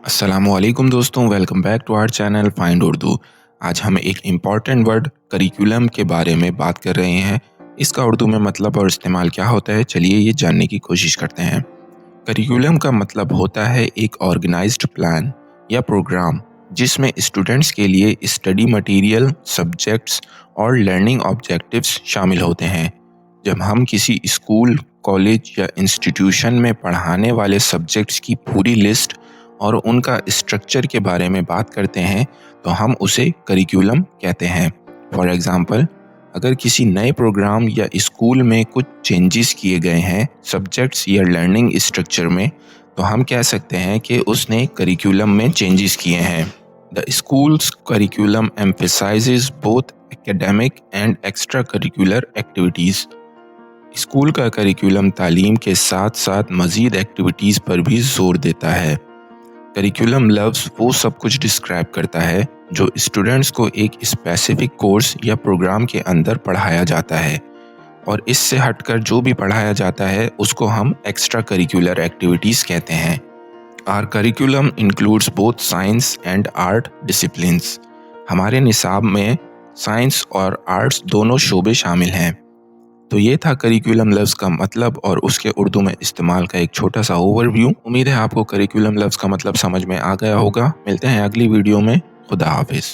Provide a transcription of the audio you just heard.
अस्सलामुअलैकुम दोस्तों, welcome back to our channel find Urdu. आज हम एक इम्पॉर्टेंट वर्ड करिकुलम के बारे में बात कर रहे हैं। इसका उर्दू में मतलब और इस्तेमाल क्या होता है, चलिए ये जानने की कोशिश करते हैं। करिकुलम का मतलब होता है एक ऑर्गेनाइज्ड प्लान या प्रोग्राम जिसमें स्टूडेंट्स के लिए स्टडी मटेरियल, सब्जेक्ट्स और लर्निंग ऑब्जेक्टिव्स शामिल होते हैं। जब हम किसी स्कूल, कॉलेज या इंस्टीट्यूशन में पढ़ाने वाले सब्जेक्ट्स की पूरी लिस्ट और उनका स्ट्रक्चर के बारे में बात करते हैं तो हम उसे करिकुलम कहते हैं। फॉर एग्ज़ाम्पल, अगर किसी नए प्रोग्राम या स्कूल में कुछ चेंजेस किए गए हैं सब्जेक्ट्स या लर्निंग स्ट्रक्चर में, तो हम कह सकते हैं कि उसने करिकुलम में चेंजेस किए हैं। The schools curriculum emphasises both academic and extra curricular activities. School का करिकुलम तालीम के साथ साथ मज़ीद एक्टिविटीज़ पर भी जोर देता है। करिकुलम लफ्ज़ वो सब कुछ डिस्क्राइब करता है जो स्टूडेंट्स को एक स्पेसिफिक कोर्स या प्रोग्राम के अंदर पढ़ाया जाता है, और इससे हटकर जो भी पढ़ाया जाता है उसको हम एक्स्ट्रा करिकुलर एक्टिविटीज़ कहते हैं। Our curriculum includes both science and art disciplines. हमारे निसाब में साइंस और आर्ट्स दोनों शोबे शामिल हैं। तो ये था करिकुलम लफ्ज़ का मतलब और उसके उर्दू में इस्तेमाल का एक छोटा सा ओवरव्यू। उम्मीद है आपको करिकुलम लफ्ज़ का मतलब समझ में आ गया होगा। मिलते हैं अगली वीडियो में। खुदा हाफिज़।